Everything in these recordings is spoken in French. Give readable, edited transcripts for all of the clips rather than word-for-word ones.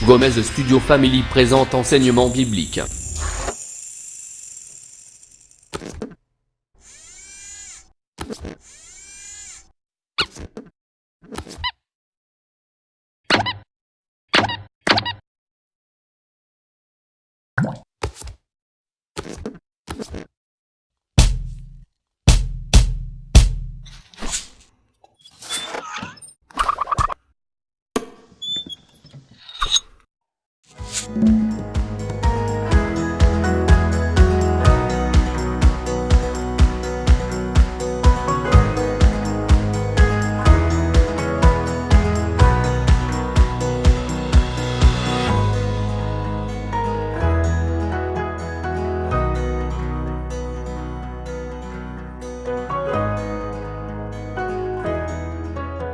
Gomez Studio Family présente enseignement biblique.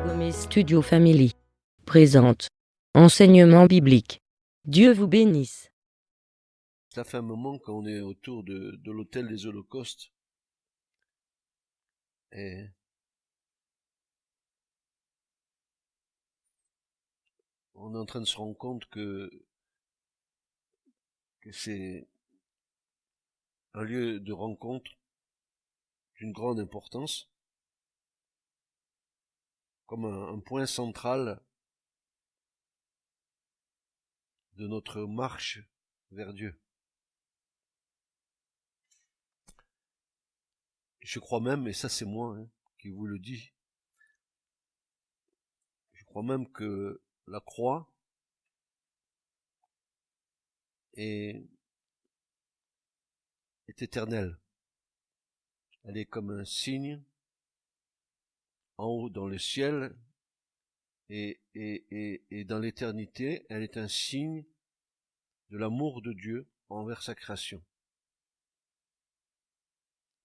Gomez Studio Family présente enseignement biblique. Dieu vous bénisse. Ça fait un moment qu'on est autour de l'autel des holocaustes. Et on est en train de se rendre compte que c'est un lieu de rencontre d'une grande importance, comme un point central de notre marche vers Dieu. Je crois même, et ça c'est moi qui vous le dis, je crois même que la croix est éternelle. Elle est comme un signe en haut dans le ciel et dans l'éternité, elle est un signe de l'amour de Dieu envers sa création.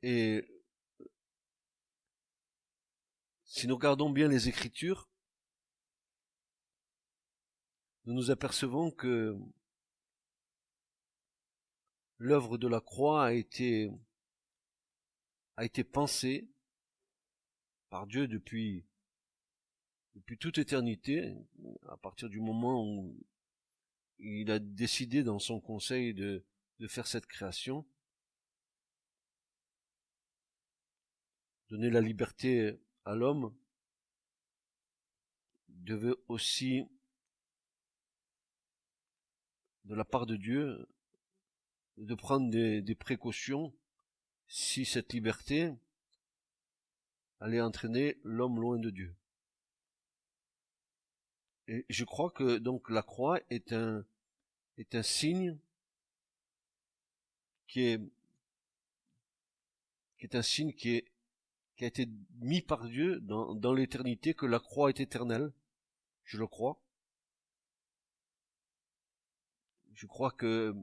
Et si nous regardons bien les Écritures, nous nous apercevons que l'œuvre de la croix a été pensée par Dieu depuis toute éternité, à partir du moment où il a décidé dans son conseil de faire cette création, donner la liberté à l'homme, devait aussi, de la part de Dieu, de prendre des précautions si cette liberté allait entraîner l'homme loin de Dieu. Et je crois que donc la croix est un signe qui est un signe qui a été mis par Dieu dans l'éternité, que la croix est éternelle. Je le crois. Je crois que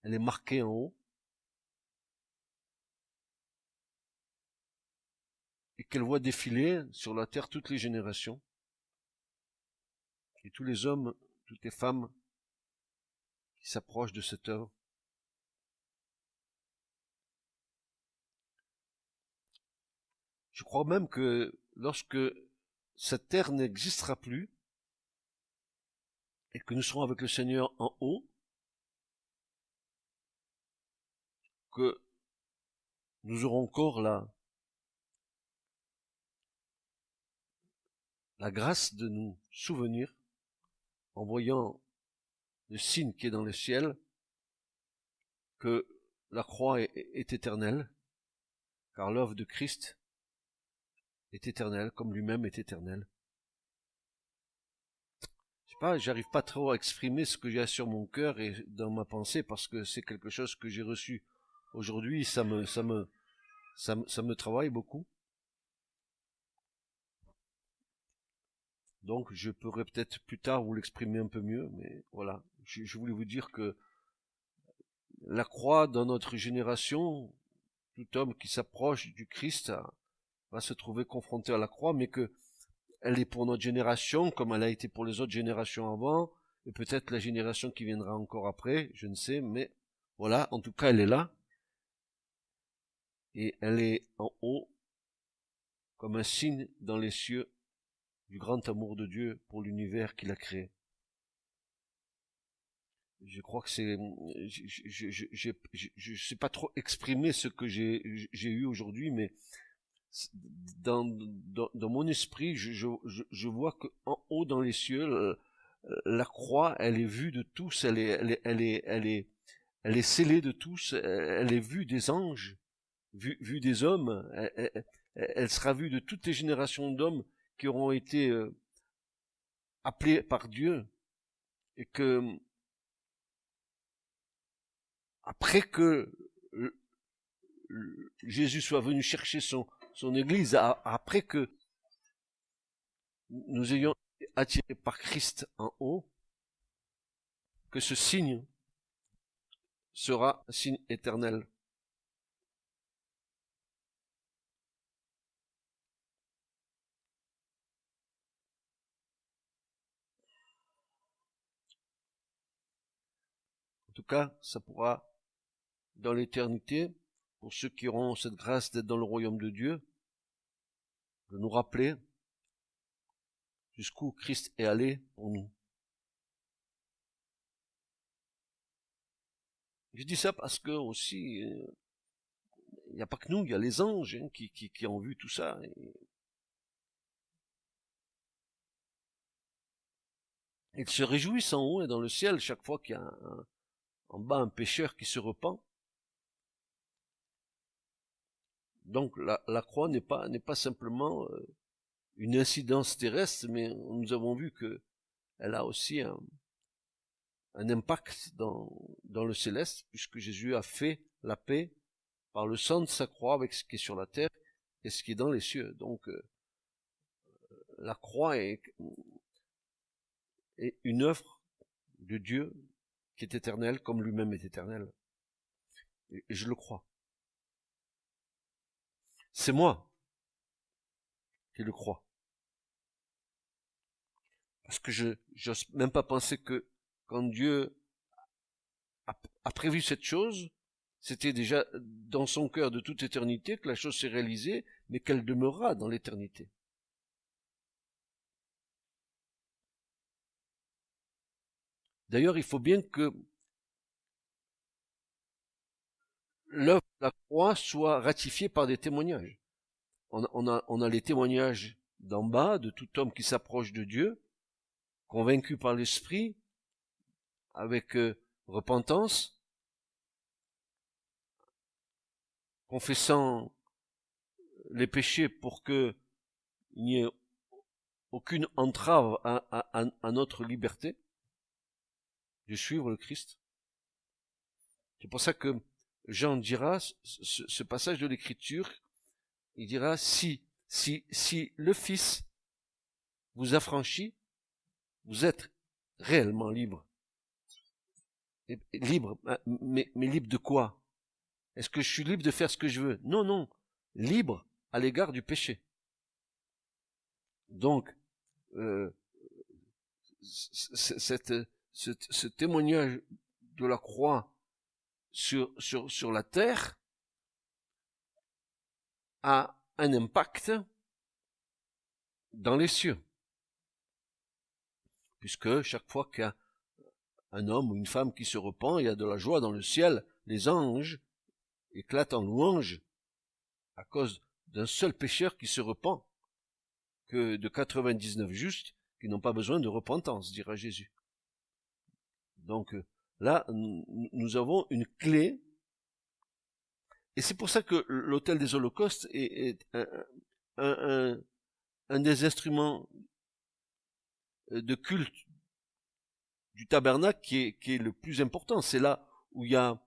elle est marquée en haut et qu'elle voit défiler sur la terre toutes les générations et tous les hommes, toutes les femmes qui s'approchent de cette œuvre. Je crois même que lorsque cette terre n'existera plus et que nous serons avec le Seigneur en haut, que nous aurons encore la grâce de nous souvenir, en voyant le signe qui est dans le ciel, que la croix est éternelle, car l'œuvre de Christ est éternelle, comme lui-même est éternel. Je sais pas, j'arrive pas trop à exprimer ce que j'ai sur mon cœur et dans ma pensée, parce que c'est quelque chose que j'ai reçu aujourd'hui, ça me travaille beaucoup. Donc je pourrais peut-être plus tard vous l'exprimer un peu mieux, mais voilà. Je voulais vous dire que la croix dans notre génération, tout homme qui s'approche du Christ va se trouver confronté à la croix, mais que elle est pour notre génération comme elle a été pour les autres générations avant, et peut-être la génération qui viendra encore après, je ne sais, mais voilà, en tout cas elle est là, et elle est en haut comme un signe dans les cieux du grand amour de Dieu pour l'univers qu'il a créé. je crois que c'est, je sais pas trop exprimer ce que j'ai eu aujourd'hui, mais dans mon esprit, je vois que en haut dans les cieux, la croix, elle est vue de tous, elle est scellée de tous, elle est vue des anges, vue des hommes, elle sera vue de toutes les générations d'hommes qui auront été appelés par Dieu, et que après que Jésus soit venu chercher son Église, après que nous ayons été attirés par Christ en haut, que ce signe sera un signe éternel. En tout cas, ça pourra, dans l'éternité, pour ceux qui auront cette grâce d'être dans le royaume de Dieu, de nous rappeler jusqu'où Christ est allé pour nous. Je dis ça parce que aussi, il n'y a pas que nous, il y a les anges qui ont vu tout ça. Ils se réjouissent en haut et dans le ciel chaque fois qu'il y a en bas un pécheur qui se repent. Donc la croix n'est pas simplement une incidence terrestre, mais nous avons vu que elle a aussi un impact dans le céleste, puisque Jésus a fait la paix par le sang de sa croix avec ce qui est sur la terre et ce qui est dans les cieux. Donc la croix est une œuvre de Dieu qui est éternelle, comme lui-même est éternel. Et je le crois. C'est moi qui le crois. Parce que j'ose même pas penser que quand Dieu a prévu cette chose, c'était déjà dans son cœur de toute éternité que la chose s'est réalisée, mais qu'elle demeurera dans l'éternité. D'ailleurs, il faut bien que l'œuvre de la croix soit ratifiée par des témoignages. On a les témoignages d'en bas, de tout homme qui s'approche de Dieu, convaincu par l'Esprit, avec repentance, confessant les péchés pour que il n'y ait aucune entrave à notre liberté de suivre le Christ. C'est pour ça que Jean dira, ce passage de l'Écriture, il dira, si le Fils vous affranchit, vous êtes réellement libre. Libre, mais libre de quoi? Est-ce que je suis libre de faire ce que je veux? Non, non, libre à l'égard du péché. Donc, ce témoignage de la croix sur la terre a un impact dans les cieux. Puisque chaque fois qu'il y a un homme ou une femme qui se repent, il y a de la joie dans le ciel, les anges éclatent en louange à cause d'un seul pécheur qui se repent, que de 99 justes qui n'ont pas besoin de repentance, dira Jésus. Donc là, nous avons une clé, et c'est pour ça que l'autel des holocaustes est un des instruments de culte du tabernacle qui est le plus important. C'est là où il y a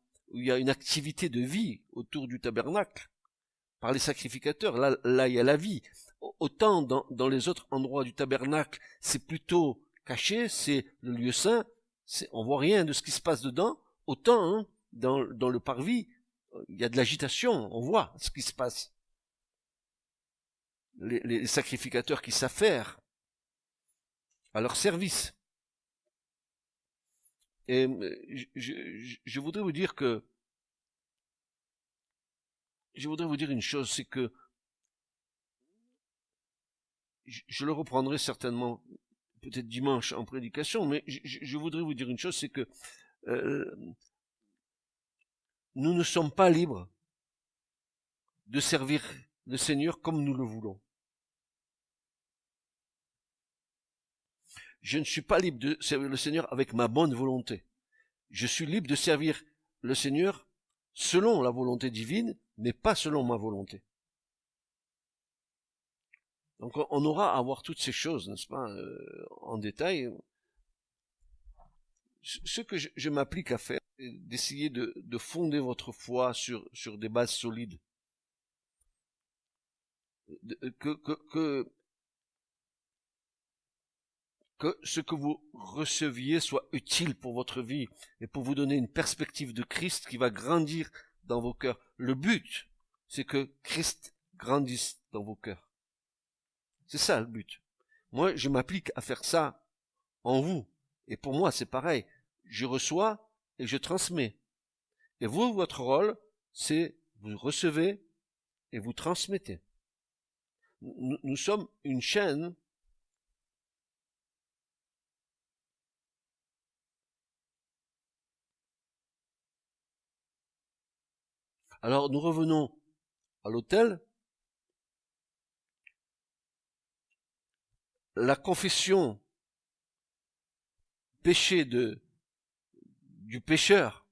une activité de vie autour du tabernacle par les sacrificateurs. Là il y a la vie. Autant dans les autres endroits du tabernacle, c'est plutôt caché, c'est le lieu saint, on voit rien de ce qui se passe dedans. Autant dans le parvis, il y a de l'agitation, on voit ce qui se passe. Les sacrificateurs qui s'affairent à leur service. Et je voudrais vous dire une chose, c'est que je le reprendrai certainement peut-être dimanche en prédication, mais je voudrais vous dire une chose, c'est que euh, nous ne sommes pas libres de servir le Seigneur comme nous le voulons. Je ne suis pas libre de servir le Seigneur avec ma bonne volonté. Je suis libre de servir le Seigneur selon la volonté divine, mais pas selon ma volonté. Donc on aura à voir toutes ces choses, n'est-ce pas, en détail. Ce que je m'applique à faire, c'est d'essayer de fonder votre foi sur des bases solides. Que ce que vous receviez soit utile pour votre vie et pour vous donner une perspective de Christ qui va grandir dans vos cœurs. Le but, c'est que Christ grandisse dans vos cœurs. C'est ça le but. Moi, je m'applique à faire ça en vous. Et pour moi, c'est pareil. Je reçois et je transmets. Et vous, votre rôle, c'est vous recevez et vous transmettez. Nous sommes une chaîne Alors nous revenons à l'autel. La confession péché du pécheur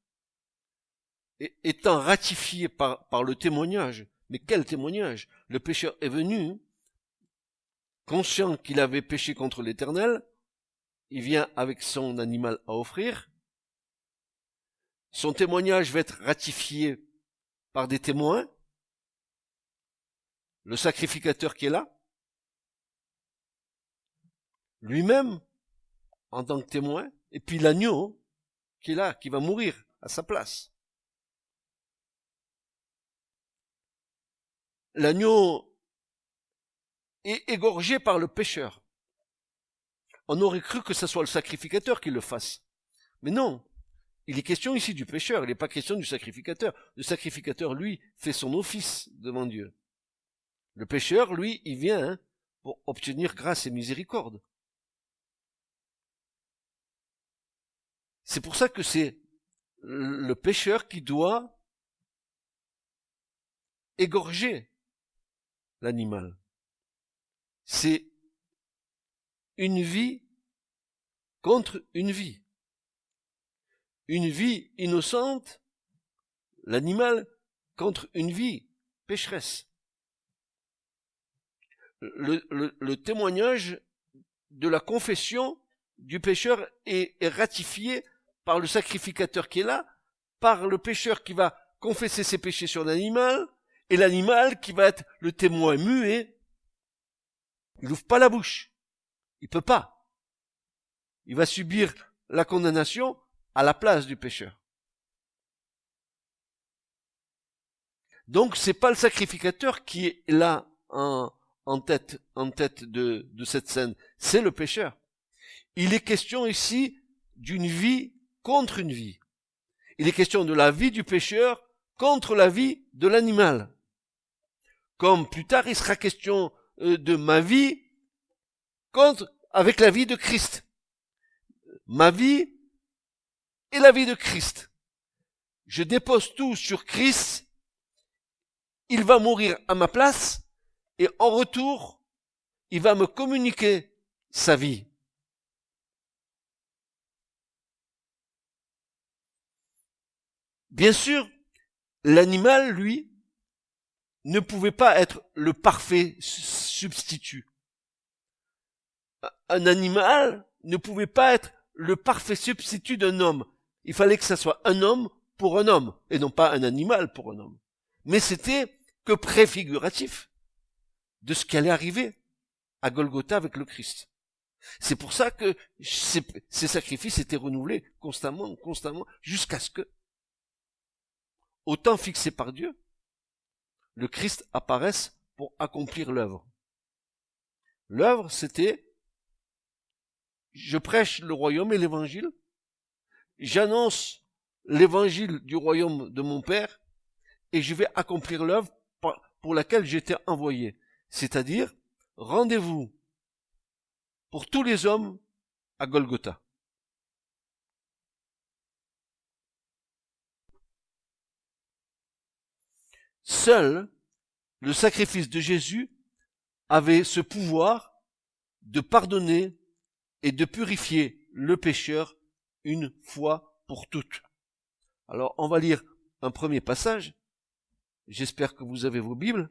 étant ratifiée par le témoignage. Mais quel témoignage? Le pécheur est venu, conscient qu'il avait péché contre l'Éternel, il vient avec son animal à offrir. Son témoignage va être ratifié par des témoins, le sacrificateur qui est là, lui-même en tant que témoin, et puis l'agneau qui est là, qui va mourir à sa place. L'agneau est égorgé par le pécheur. On aurait cru que ce soit le sacrificateur qui le fasse. Mais non, il est question ici du pécheur, il n'est pas question du sacrificateur. Le sacrificateur, lui, fait son office devant Dieu. Le pécheur, lui, il vient pour obtenir grâce et miséricorde. C'est pour ça que c'est le pécheur qui doit égorger l'animal. C'est une vie contre une vie. Une vie innocente, l'animal, contre une vie pécheresse. Le témoignage de la confession du pécheur est ratifié par le sacrificateur qui est là, par le pécheur qui va confesser ses péchés sur l'animal, et l'animal qui va être le témoin muet. Il n'ouvre pas la bouche. Il peut pas. Il va subir la condamnation à la place du pécheur. Donc c'est pas le sacrificateur qui est là en tête de cette scène, c'est le pécheur. Il est question ici d'une vie contre une vie. Il est question de la vie du pécheur contre la vie de l'animal. Comme plus tard il sera question de ma vie avec la vie de Christ. Ma vie et la vie de Christ. Je dépose tout sur Christ, il va mourir à ma place, et en retour, il va me communiquer sa vie. Bien sûr, l'animal, lui, ne pouvait pas être le parfait substitut. Un animal ne pouvait pas être le parfait substitut d'un homme. Il fallait que ça soit un homme pour un homme, et non pas un animal pour un homme. Mais c'était que préfiguratif de ce qui allait arriver à Golgotha avec le Christ. C'est pour ça que ces sacrifices étaient renouvelés constamment, jusqu'à ce que, au temps fixé par Dieu, le Christ apparaisse pour accomplir l'œuvre. L'œuvre, c'était, je prêche le royaume et l'évangile, j'annonce l'évangile du royaume de mon Père, et je vais accomplir l'œuvre pour laquelle j'étais envoyé. C'est-à-dire, rendez-vous pour tous les hommes à Golgotha. seul le sacrifice de Jésus avait ce pouvoir de pardonner et de purifier le pécheur une fois pour toutes. Alors, on va lire un premier passage. J'espère que vous avez vos Bibles.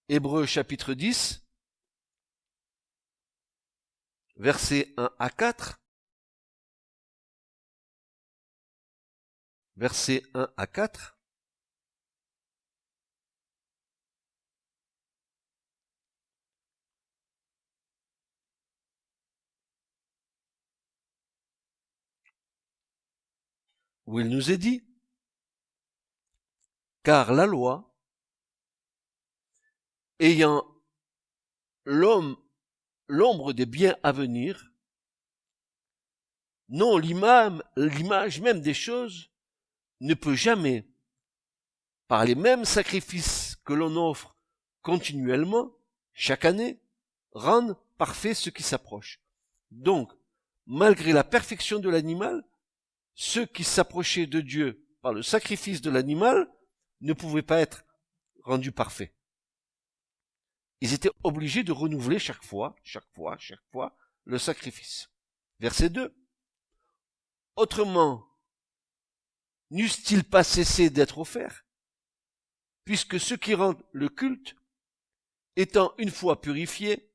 Hébreux chapitre 10, versets 1 à 4. Versets 1 à 4. Où il nous est dit, car la loi, ayant l'ombre des biens à venir, non l'image même des choses, ne peut jamais, par les mêmes sacrifices que l'on offre continuellement, chaque année, rendre parfait ce qui s'approche. Donc, malgré la perfection de l'animal, ceux qui s'approchaient de Dieu par le sacrifice de l'animal ne pouvaient pas être rendus parfaits. Ils étaient obligés de renouveler chaque fois le sacrifice. Verset 2. Autrement, n'eussent-ils pas cessé d'être offerts, puisque ceux qui rendent le culte, étant une fois purifiés,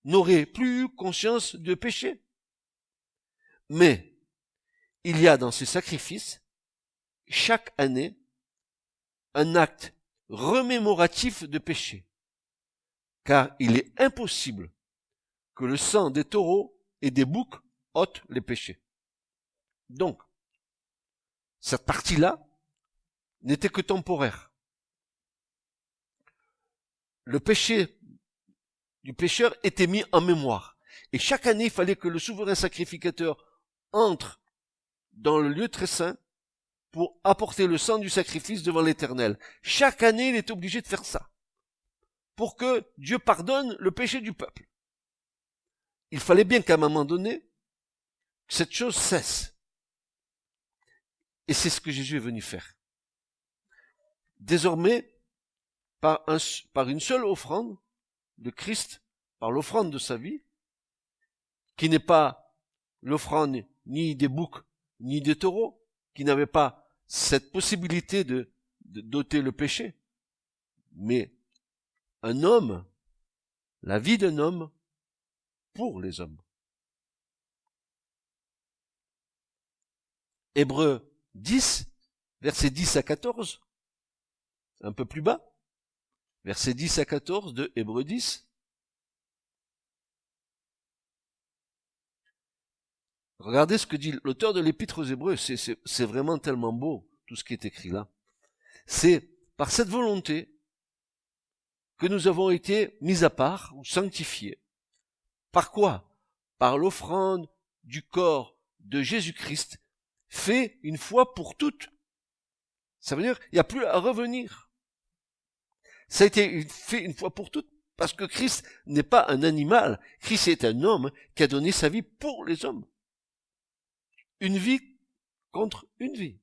n'auraient plus eu conscience de péché. Mais il y a dans ces sacrifices, chaque année, un acte remémoratif de péché, car il est impossible que le sang des taureaux et des boucs ôte les péchés. Donc, cette partie-là n'était que temporaire. Le péché du pécheur était mis en mémoire. Et chaque année, il fallait que le souverain sacrificateur entre dans le lieu très saint pour apporter le sang du sacrifice devant l'Éternel. Chaque année, il est obligé de faire ça, pour que Dieu pardonne le péché du peuple. Il fallait bien qu'à un moment donné, cette chose cesse. Et c'est ce que Jésus est venu faire. Désormais, par une seule offrande de Christ, par l'offrande de sa vie, qui n'est pas l'offrande ni des boucs, ni des taureaux, qui n'avait pas cette possibilité de d'ôter le péché, mais un homme, la vie d'un homme pour les hommes. Hébreux 10, versets 10 à 14, un peu plus bas, versets 10 à 14 de Hébreux 10. Regardez ce que dit l'auteur de l'Épître aux Hébreux, c'est vraiment tellement beau, tout ce qui est écrit là. C'est par cette volonté que nous avons été mis à part ou sanctifiés. Par quoi? Par l'offrande du corps de Jésus-Christ, fait une fois pour toutes. Ça veut dire qu'il n'y a plus à revenir. Ça a été fait une fois pour toutes, parce que Christ n'est pas un animal. Christ est un homme qui a donné sa vie pour les hommes. Une vie contre une vie.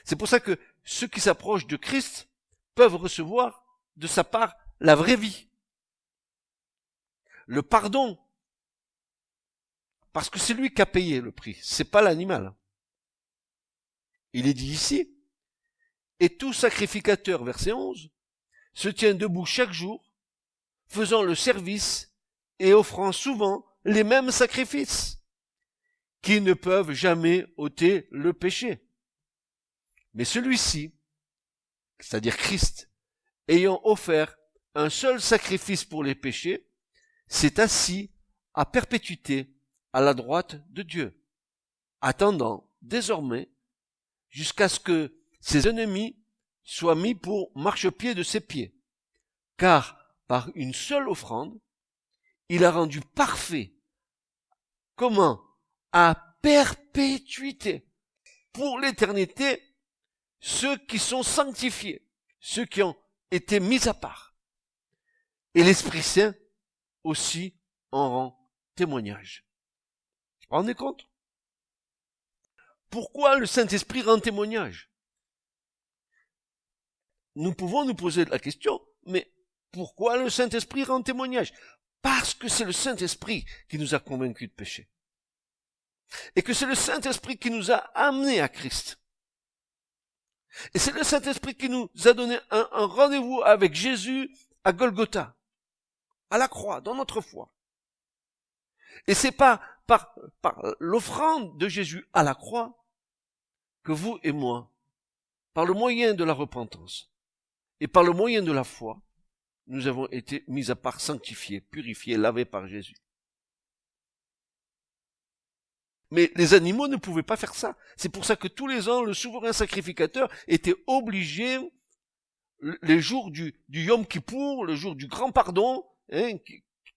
C'est pour ça que ceux qui s'approchent de Christ peuvent recevoir de sa part la vraie vie. Le pardon. Parce que c'est lui qui a payé le prix. C'est pas l'animal. Il est dit ici, et tout sacrificateur, verset 11, se tient debout chaque jour, faisant le service et offrant souvent les mêmes sacrifices, qui ne peuvent jamais ôter le péché. Mais celui-ci, c'est-à-dire Christ, ayant offert un seul sacrifice pour les péchés, s'est assis à perpétuité à la droite de Dieu, attendant désormais jusqu'à ce que ses ennemis soient mis pour marchepied de ses pieds. Car par une seule offrande, il a rendu parfait. Comment? À perpétuité, pour l'éternité, ceux qui sont sanctifiés, ceux qui ont été mis à part. Et l'Esprit Saint aussi en rend témoignage. Vous vous rendez compte? Pourquoi le Saint-Esprit rend témoignage? nous pouvons nous poser la question, mais pourquoi le Saint-Esprit rend témoignage? Parce que c'est le Saint-Esprit qui nous a convaincus de péché. Et que c'est le Saint-Esprit qui nous a amenés à Christ. Et c'est le Saint-Esprit qui nous a donné un rendez-vous avec Jésus à Golgotha, à la croix, dans notre foi. Et c'est pas par l'offrande de Jésus à la croix que vous et moi, par le moyen de la repentance et par le moyen de la foi, nous avons été mis à part, sanctifiés, purifiés, lavés par Jésus. Mais les animaux ne pouvaient pas faire ça. C'est pour ça que tous les ans, le souverain sacrificateur était obligé, les jours du Yom Kippour, le jour du grand pardon, hein,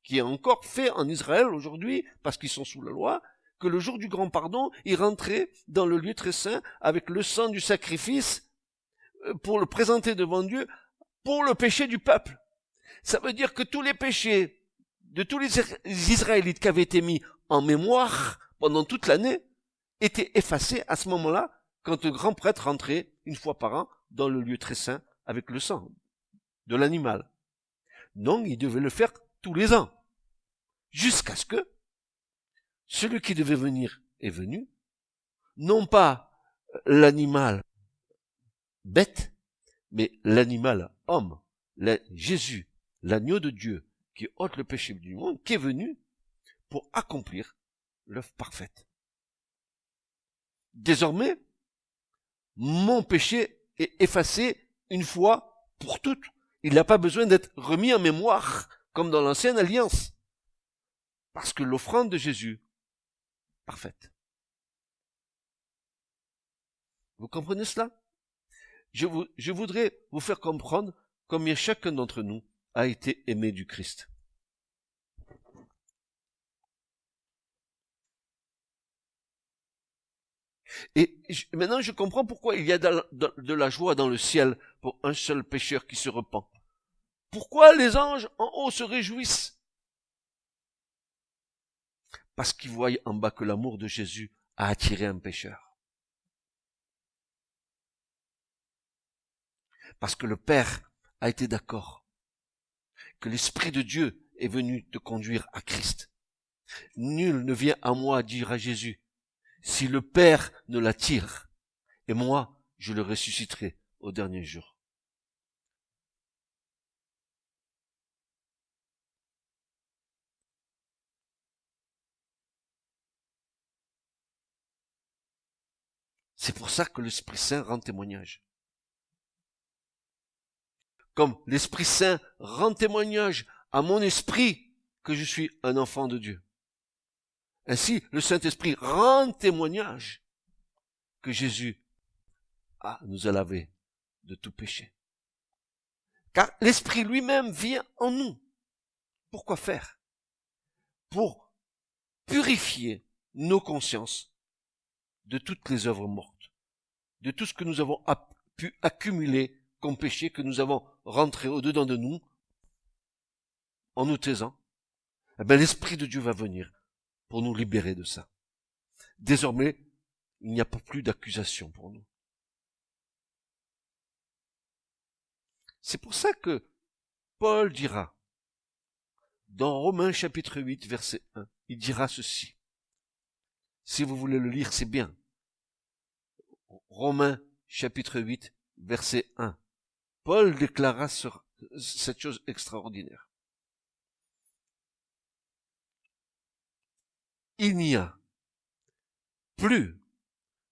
qui est encore fait en Israël aujourd'hui, parce qu'ils sont sous la loi, que le jour du grand pardon, il rentrait dans le lieu très saint avec le sang du sacrifice pour le présenter devant Dieu pour le péché du peuple. Ça veut dire que tous les péchés de tous les Israélites qui avaient été mis en mémoire pendant toute l'année étaient effacés à ce moment-là quand le grand prêtre rentrait une fois par an dans le lieu très saint avec le sang de l'animal. Donc il devait le faire tous les ans, jusqu'à ce que celui qui devait venir est venu, non pas l'animal bête, mais l'animal homme, Jésus, l'agneau de Dieu, qui ôte le péché du monde, qui est venu pour accomplir l'œuvre parfaite. Désormais, mon péché est effacé une fois pour toutes. Il n'a pas besoin d'être remis en mémoire, comme dans l'ancienne alliance. Parce que l'offrande de Jésus, parfaite. Vous comprenez cela? Je voudrais vous faire comprendre combien chacun d'entre nous a été aimé du Christ. Et maintenant je comprends pourquoi il y a de la joie dans le ciel pour un seul pécheur qui se repent. Pourquoi les anges en haut se réjouissent? Parce qu'ils voient en bas que l'amour de Jésus a attiré un pécheur. Parce que le Père a été d'accord, que l'Esprit de Dieu est venu te conduire à Christ. Nul ne vient à moi, dire à Jésus, si le Père ne l'attire, et moi, je le ressusciterai au dernier jour. C'est pour ça que l'Esprit Saint rend témoignage. Comme l'Esprit Saint rend témoignage à mon esprit que je suis un enfant de Dieu. Ainsi, le Saint-Esprit rend témoignage que Jésus nous a lavés de tout péché. Car l'Esprit lui-même vient en nous. Pourquoi faire? Pour purifier nos consciences de toutes les œuvres mortes, de tout ce que nous avons pu accumuler comme péché, que nous avons rentré au-dedans de nous, en nous taisant. Eh bien, l'Esprit de Dieu va venir pour nous libérer de ça. Désormais, il n'y a pas plus d'accusation pour nous. C'est pour ça que Paul dira, dans Romains chapitre 8, verset 1, il dira ceci. Si vous voulez le lire, c'est bien. Romains chapitre 8, verset 1. Paul déclara cette chose extraordinaire. Il n'y a plus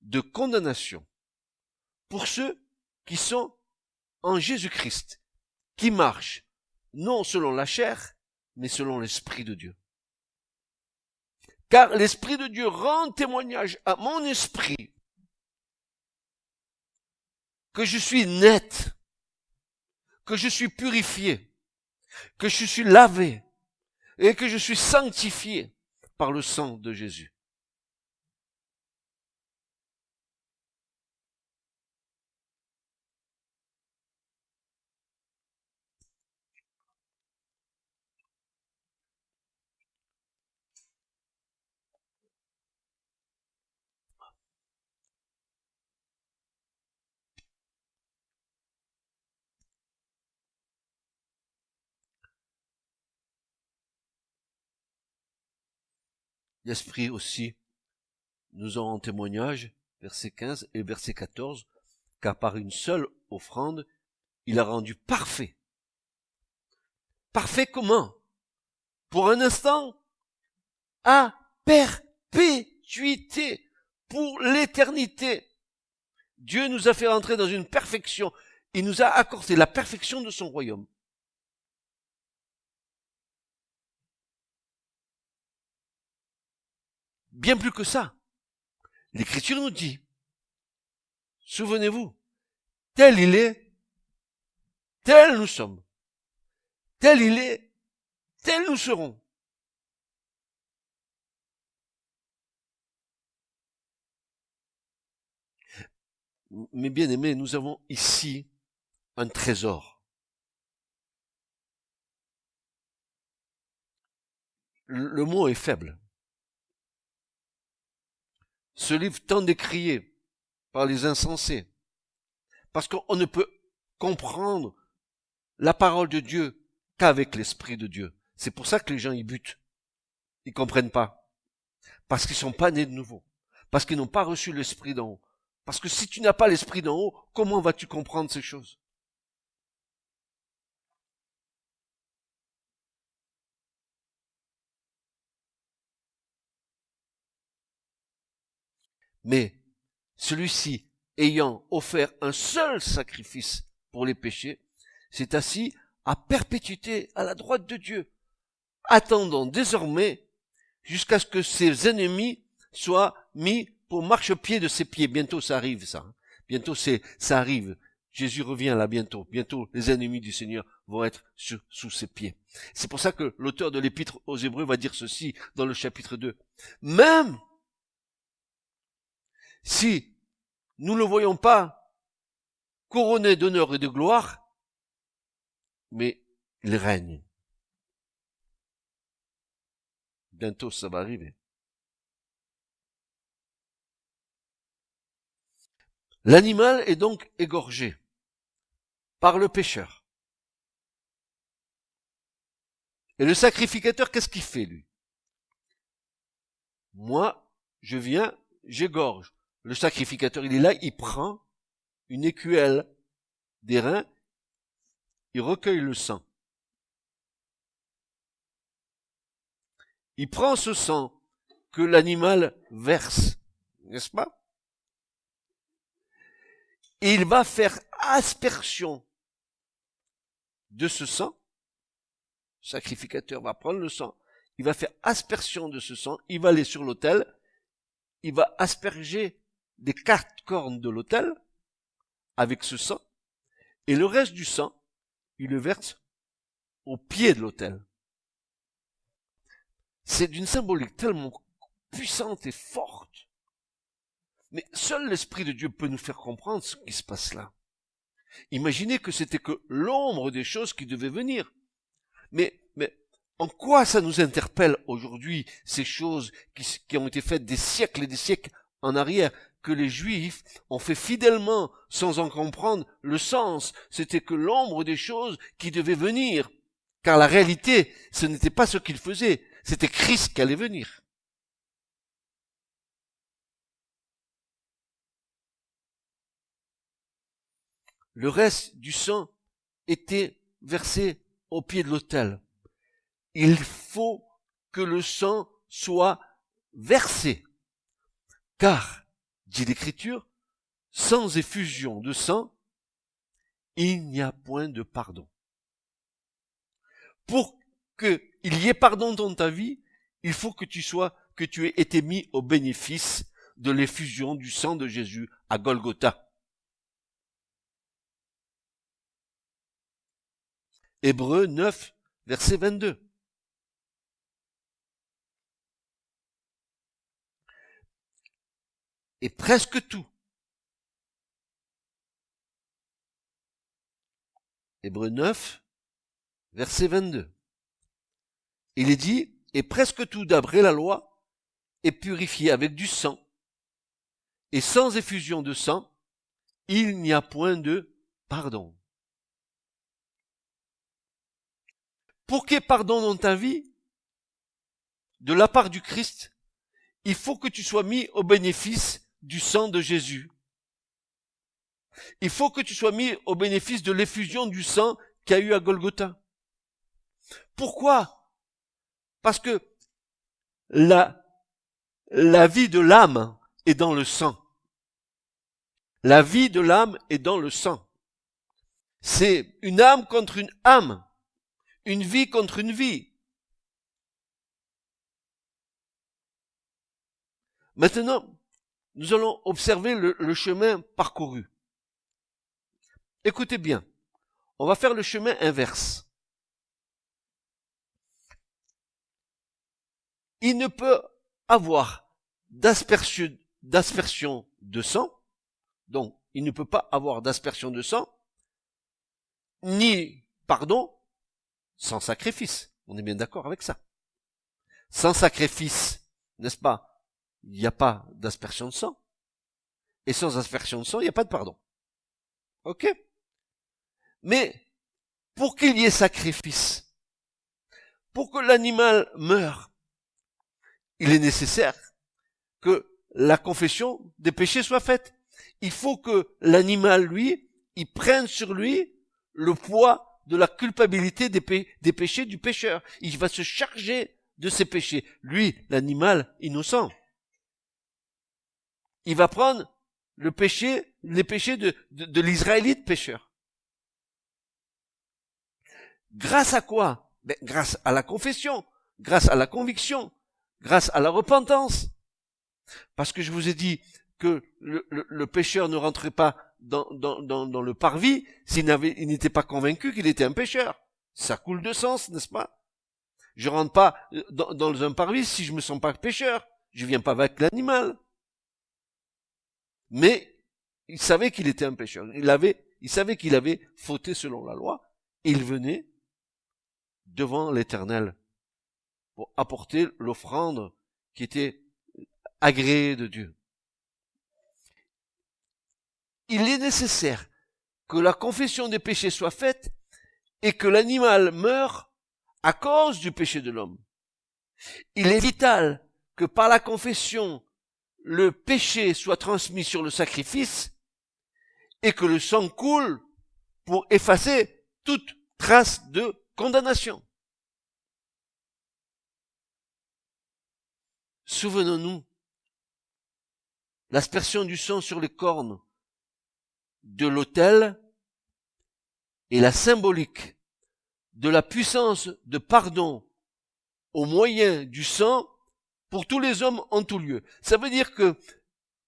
de condamnation pour ceux qui sont en Jésus-Christ, qui marchent non selon la chair, mais selon l'Esprit de Dieu. Car l'Esprit de Dieu rend témoignage à mon esprit que je suis net, que je suis purifié, que je suis lavé et que je suis sanctifié par le sang de Jésus. l'Esprit aussi nous en témoignage, verset 15 et verset 14, car par une seule offrande, il a rendu parfait. Parfait comment? Pour un instant, à perpétuité, pour l'éternité. Dieu nous a fait rentrer dans une perfection. Il nous a accordé la perfection de son royaume. Bien plus que ça, l'Écriture nous dit, souvenez-vous, tel il est, tel nous sommes. Tel il est, tel nous serons. Mes bien-aimés, nous avons ici un trésor. Le mot est faible. Ce livre tant décrié par les insensés, parce qu'on ne peut comprendre la parole de Dieu qu'avec l'Esprit de Dieu. C'est pour ça que les gens y butent. Ils comprennent pas. Parce qu'ils sont pas nés de nouveau. Parce qu'ils n'ont pas reçu l'Esprit d'en haut. Parce que si tu n'as pas l'Esprit d'en haut, comment vas-tu comprendre ces choses? Mais celui-ci, ayant offert un seul sacrifice pour les péchés, s'est assis à perpétuité à la droite de Dieu, attendant désormais jusqu'à ce que ses ennemis soient mis pour marchepied de ses pieds. Bientôt ça arrive, ça. Bientôt ça arrive. Jésus revient là bientôt. Bientôt les ennemis du Seigneur vont être sous ses pieds. C'est pour ça que l'auteur de l'Épître aux Hébreux va dire ceci dans le chapitre 2. Même si nous ne le voyons pas couronné d'honneur et de gloire, mais il règne. Bientôt ça va arriver. L'animal est donc égorgé par le pécheur. Et le sacrificateur, qu'est-ce qu'il fait, lui? Moi, je viens, j'égorge. Le sacrificateur, il est là, il prend une écuelle d'airain, il recueille le sang. Il prend ce sang que l'animal verse, n'est-ce pas? Et il va faire aspersion de ce sang. Le sacrificateur va prendre le sang, il va faire aspersion de ce sang, il va aller sur l'autel, il va asperger des 4 cornes de l'autel avec ce sang, et le reste du sang, il le verse au pied de l'autel. C'est d'une symbolique tellement puissante et forte. Mais seul l'Esprit de Dieu peut nous faire comprendre ce qui se passe là. Imaginez que c'était que l'ombre des choses qui devaient venir. Mais en quoi ça nous interpelle aujourd'hui, ces choses qui ont été faites des siècles et des siècles en arrière, que les Juifs ont fait fidèlement sans en comprendre le sens? C'était que l'ombre des choses qui devaient venir. Car la réalité, ce n'était pas ce qu'ils faisaient, c'était Christ qui allait venir. Le reste du sang était versé au pied de l'autel. Il faut que le sang soit versé. Car, dit l'Écriture, sans effusion de sang, il n'y a point de pardon. Pour qu'il y ait pardon dans ta vie, il faut que tu aies été mis au bénéfice de l'effusion du sang de Jésus à Golgotha. Hébreux 9, verset 22. Et presque tout. Hébreux 9, verset 22. Il est dit, et presque tout d'après la loi est purifié avec du sang, et sans effusion de sang, il n'y a point de pardon. Pour qu'il y ait pardon dans ta vie, de la part du Christ, il faut que tu sois mis au bénéfice du sang de Jésus. Il faut que tu sois mis au bénéfice de l'effusion du sang qu'il y a eu à Golgotha. Pourquoi? Parce que la vie de l'âme est dans le sang. La vie de l'âme est dans le sang. C'est une âme contre une âme, une vie contre une vie. Maintenant, nous allons observer le chemin parcouru. Écoutez bien, on va faire le chemin inverse. Il ne peut avoir d'aspersion de sang, donc il ne peut pas avoir d'aspersion de sang, ni pardon, sans sacrifice. On est bien d'accord avec ça. Sans sacrifice, n'est-ce pas, il n'y a pas d'aspersion de sang. Et sans aspersion de sang, il n'y a pas de pardon. Ok? Mais, pour qu'il y ait sacrifice, pour que l'animal meure, il est nécessaire que la confession des péchés soit faite. Il faut que l'animal, lui, il prenne sur lui le poids de la culpabilité des péchés du pécheur. Il va se charger de ses péchés. Lui, l'animal innocent. Il va prendre les péchés de l'Israélite pécheur. Grâce à quoi? Grâce à la confession, grâce à la conviction, grâce à la repentance. Parce que je vous ai dit que le pécheur ne rentrait pas dans le parvis s'il n'était pas convaincu qu'il était un pécheur. Ça coule de sens, n'est-ce pas? Je rentre pas dans un parvis si je me sens pas pécheur. Je viens pas avec l'animal. Mais il savait qu'il était un pécheur. Il savait qu'il avait fauté selon la loi. Et il venait devant l'Éternel pour apporter l'offrande qui était agréée de Dieu. Il est nécessaire que la confession des péchés soit faite et que l'animal meure à cause du péché de l'homme. Il est vital que par la confession, le péché soit transmis sur le sacrifice et que le sang coule pour effacer toute trace de condamnation. Souvenons-nous, l'aspersion du sang sur les cornes de l'autel est la symbolique de la puissance de pardon au moyen du sang pour tous les hommes en tout lieu. Ça veut dire que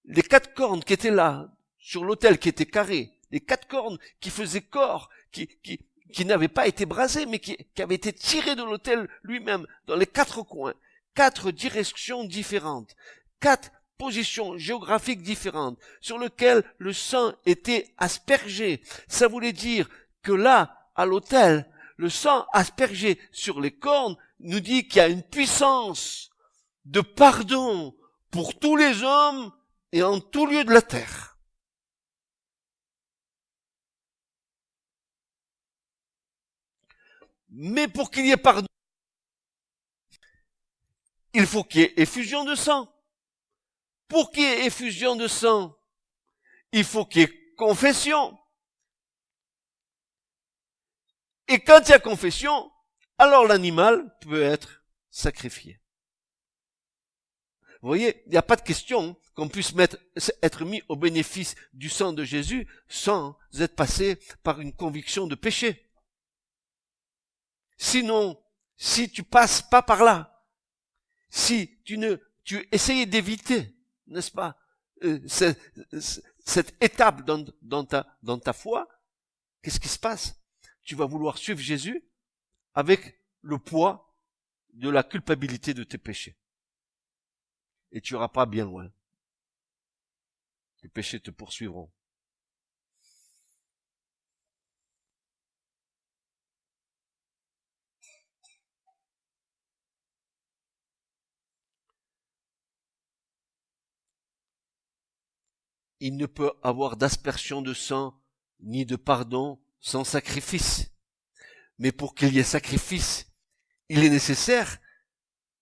les 4 cornes qui étaient là, sur l'autel qui était carré, les 4 cornes qui faisaient corps, qui n'avaient pas été brasées, mais qui avaient été tirées de l'autel lui-même, dans les 4 coins, 4 directions différentes, 4 positions géographiques différentes, sur lesquelles le sang était aspergé. Ça voulait dire que là, à l'autel, le sang aspergé sur les cornes nous dit qu'il y a une puissance de pardon pour tous les hommes et en tout lieu de la terre. Mais pour qu'il y ait pardon, il faut qu'il y ait effusion de sang. Pour qu'il y ait effusion de sang, il faut qu'il y ait confession. Et quand il y a confession, alors l'animal peut être sacrifié. Vous voyez, il n'y a pas de question qu'on puisse être mis au bénéfice du sang de Jésus sans être passé par une conviction de péché. Sinon, si tu passes pas par là, si tu essayes d'éviter, n'est-ce pas, cette étape dans ta foi, qu'est-ce qui se passe? Tu vas vouloir suivre Jésus avec le poids de la culpabilité de tes péchés. Et tu n'iras pas bien loin. Les péchés te poursuivront. Il ne peut avoir d'aspersion de sang ni de pardon sans sacrifice. Mais pour qu'il y ait sacrifice, il est nécessaire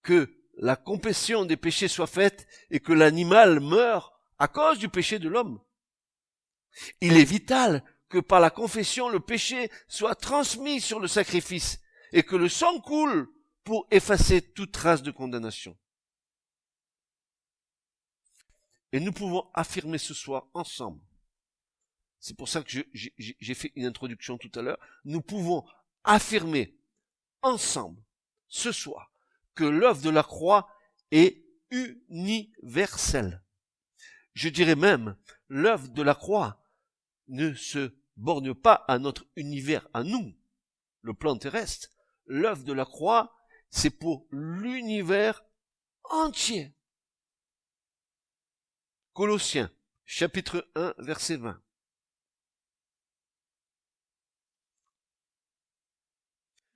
que la confession des péchés soit faite et que l'animal meure à cause du péché de l'homme. Il est vital que par la confession, le péché soit transmis sur le sacrifice et que le sang coule pour effacer toute trace de condamnation. Et nous pouvons affirmer ce soir ensemble. C'est pour ça que j'ai fait une introduction tout à l'heure. Nous pouvons affirmer ensemble ce soir que l'œuvre de la croix est universelle. Je dirais même, l'œuvre de la croix ne se borne pas à notre univers, à nous, le plan terrestre. L'œuvre de la croix, c'est pour l'univers entier. Colossiens, chapitre 1, verset 20.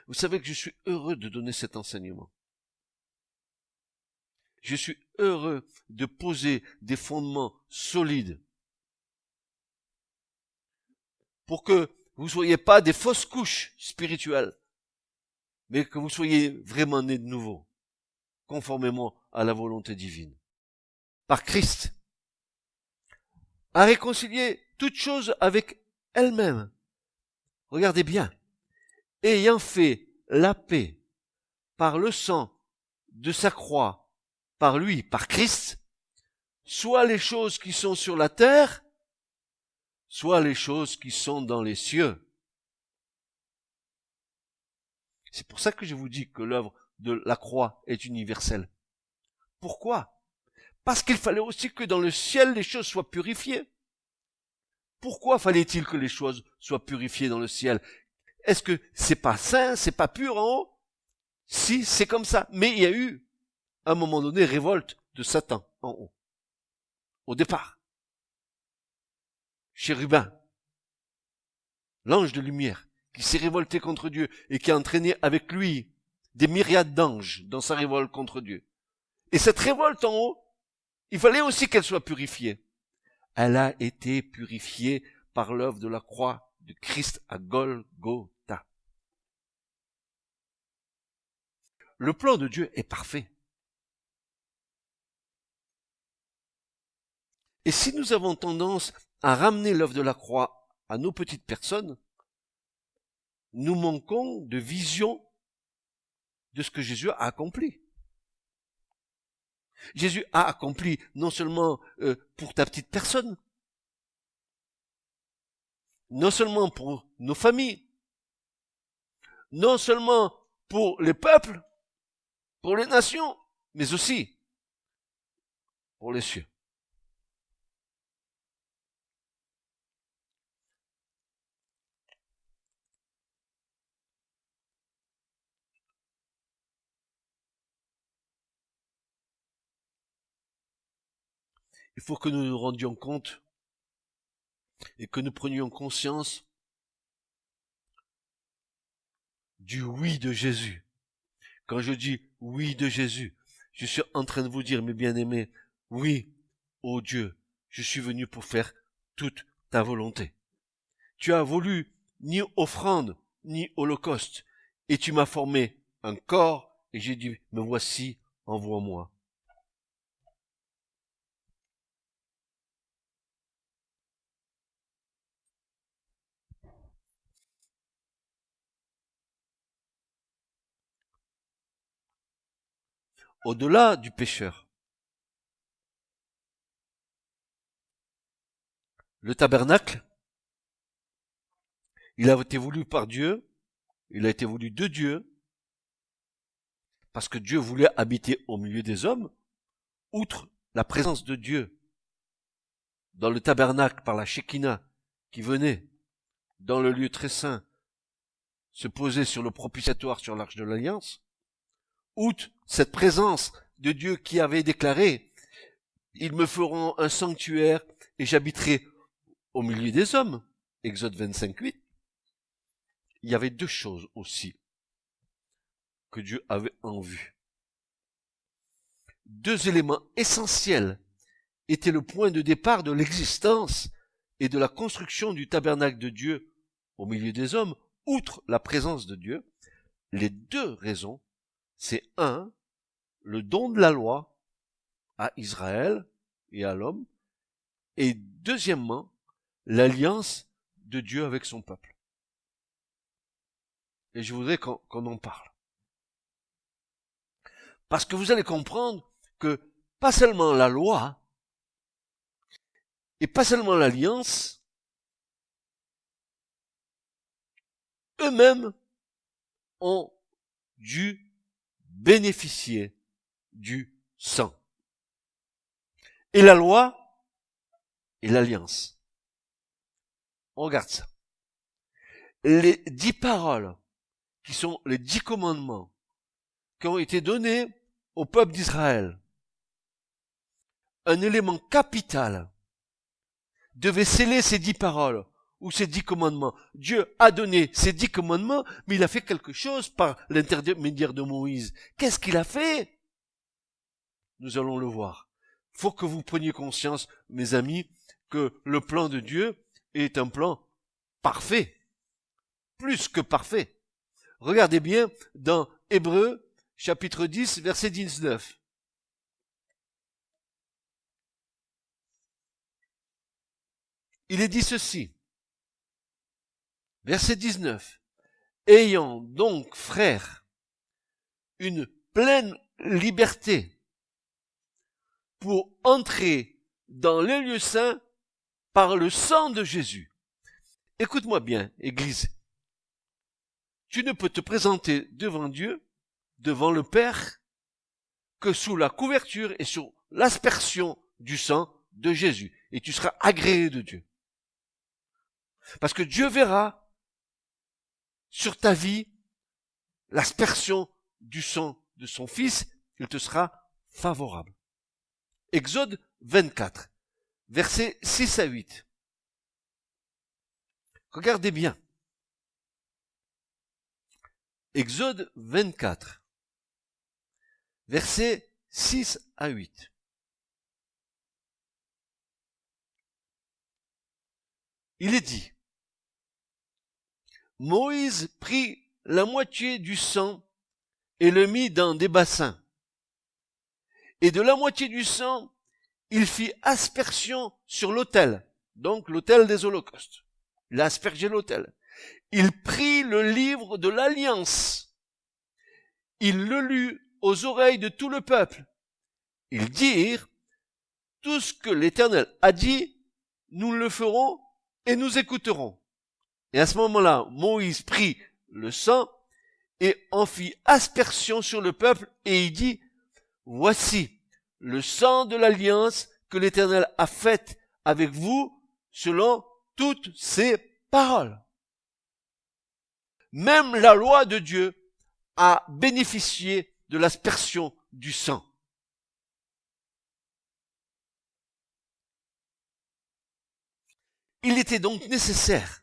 Vous savez que je suis heureux de donner cet enseignement. Je suis heureux de poser des fondements solides pour que vous ne soyez pas des fausses couches spirituelles, mais que vous soyez vraiment nés de nouveau, conformément à la volonté divine. Par Christ, à réconcilier toutes choses avec elle-même. Regardez bien. Ayant fait la paix par le sang de sa croix, par lui, par Christ, soit les choses qui sont sur la terre, soit les choses qui sont dans les cieux. C'est pour ça que je vous dis que l'œuvre de la croix est universelle. Pourquoi? Parce qu'il fallait aussi que dans le ciel les choses soient purifiées. Pourquoi fallait-il que les choses soient purifiées dans le ciel? Est-ce que c'est pas sain, c'est pas pur en haut? Si, c'est comme ça. Mais il y a eu, à un moment donné, révolte de Satan en haut. Au départ. Chérubin, l'ange de lumière, qui s'est révolté contre Dieu et qui a entraîné avec lui des myriades d'anges dans sa révolte contre Dieu. Et cette révolte en haut, il fallait aussi qu'elle soit purifiée. Elle a été purifiée par l'œuvre de la croix de Christ à Golgotha. Le plan de Dieu est parfait. Et si nous avons tendance à ramener l'œuvre de la croix à nos petites personnes, nous manquons de vision de ce que Jésus a accompli. Jésus a accompli non seulement pour ta petite personne, non seulement pour nos familles, non seulement pour les peuples, pour les nations, mais aussi pour les cieux. Il faut que nous nous rendions compte et que nous prenions conscience du oui de Jésus. Quand je dis oui de Jésus, je suis en train de vous dire, mes bien-aimés, oui, ô Dieu, je suis venu pour faire toute ta volonté. Tu as voulu ni offrande, ni holocauste, et tu m'as formé un corps, et j'ai dit, me voici, envoie-moi. Au-delà du pécheur, le tabernacle, il a été voulu par Dieu, il a été voulu de Dieu, parce que Dieu voulait habiter au milieu des hommes, outre la présence de Dieu dans le tabernacle par la Shekinah qui venait dans le lieu très saint se poser sur le propitiatoire sur l'arche de l'Alliance, outre cette présence de Dieu qui avait déclaré « Ils me feront un sanctuaire et j'habiterai au milieu des hommes » Exode 25:8. Il y avait deux choses aussi que Dieu avait en vue. Deux éléments essentiels étaient le point de départ de l'existence et de la construction du tabernacle de Dieu au milieu des hommes, outre la présence de Dieu. Les deux raisons, c'est un, le don de la loi à Israël et à l'homme, et deuxièmement, l'alliance de Dieu avec son peuple. Et je voudrais qu'on en parle. Parce que vous allez comprendre que pas seulement la loi, et pas seulement l'alliance, eux-mêmes ont dû bénéficier du sang. Et la loi et l'alliance. On regarde ça. Les 10 paroles, qui sont les 10 commandements, qui ont été donnés au peuple d'Israël, un élément capital devait sceller ces 10 paroles ou ces 10 commandements. Dieu a donné ces 10 commandements, mais il a fait quelque chose par l'intermédiaire de Moïse. Qu'est-ce qu'il a fait? Nous allons le voir. Faut que vous preniez conscience, mes amis, que le plan de Dieu est un plan parfait. Plus que parfait. Regardez bien dans Hébreux, chapitre 10, verset 19. Il est dit ceci. Verset 19. Ayant donc, frères, une pleine liberté pour entrer dans les lieux saints par le sang de Jésus. Écoute-moi bien, Église. Tu ne peux te présenter devant Dieu, devant le Père, que sous la couverture et sous l'aspersion du sang de Jésus. Et tu seras agréé de Dieu. Parce que Dieu verra sur ta vie l'aspersion du sang de son Fils, il te sera favorable. Exode 24, versets 6 à 8. Regardez bien. Exode 24, versets 6 à 8. Il est dit, Moïse prit la moitié du sang et le mit dans des bassins. Et de la moitié du sang, il fit aspersion sur l'autel, donc l'autel des holocaustes. Il a aspergé l'autel. Il prit le livre de l'Alliance. Il le lut aux oreilles de tout le peuple. Ils dirent, tout ce que l'Éternel a dit, nous le ferons et nous écouterons. Et à ce moment-là, Moïse prit le sang et en fit aspersion sur le peuple et il dit, voici le sang de l'alliance que l'Éternel a faite avec vous selon toutes ses paroles. Même la loi de Dieu a bénéficié de l'aspersion du sang. Il était donc nécessaire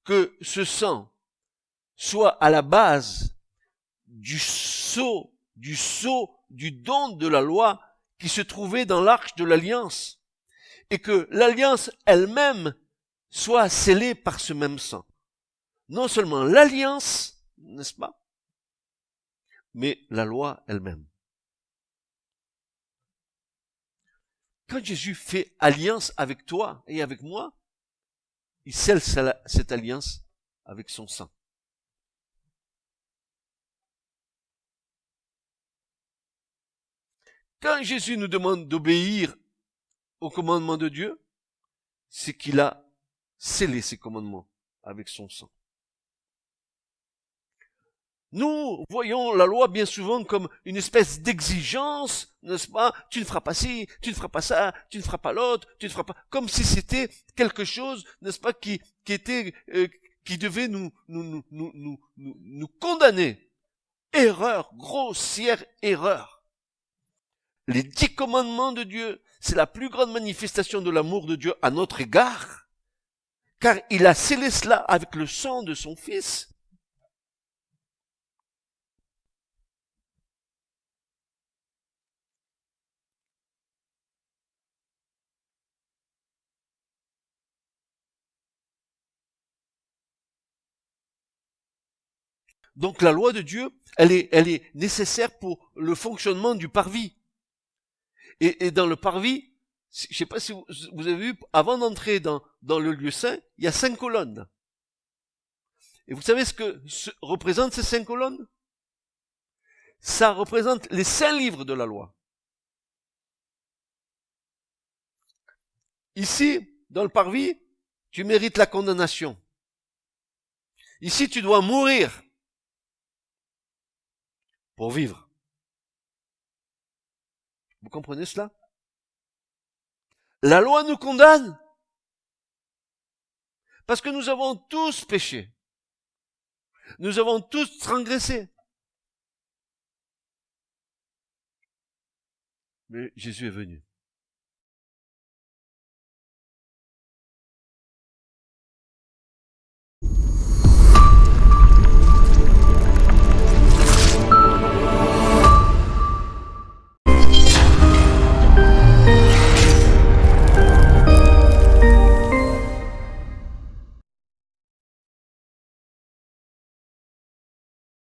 que ce sang soit à la base du sceau du don de la loi qui se trouvait dans l'arche de l'alliance, et que l'alliance elle-même soit scellée par ce même sang. Non seulement l'alliance, n'est-ce pas, mais la loi elle-même. Quand Jésus fait alliance avec toi et avec moi, il scelle cette alliance avec son sang. Quand Jésus nous demande d'obéir aux commandements de Dieu, c'est qu'il a scellé ses commandements avec son sang. Nous voyons la loi bien souvent comme une espèce d'exigence, n'est-ce pas? Tu ne feras pas ci, tu ne feras pas ça, tu ne feras pas l'autre, tu ne feras pas... Comme si c'était quelque chose, n'est-ce pas, qui devait nous condamner. Erreur, grossière erreur. Les 10 commandements de Dieu, c'est la plus grande manifestation de l'amour de Dieu à notre égard, car il a scellé cela avec le sang de son Fils. Donc la loi de Dieu, elle est nécessaire pour le fonctionnement du parvis. Et dans le parvis, je sais pas si vous avez vu, avant d'entrer dans le lieu saint, il y a 5 colonnes. Et vous savez ce que représentent ces 5 colonnes? Ça représente les 5 livres de la loi. Ici, dans le parvis, tu mérites la condamnation. Ici, tu dois mourir pour vivre. Vous comprenez cela? La loi nous condamne parce que nous avons tous péché. Nous avons tous transgressé. Mais Jésus est venu.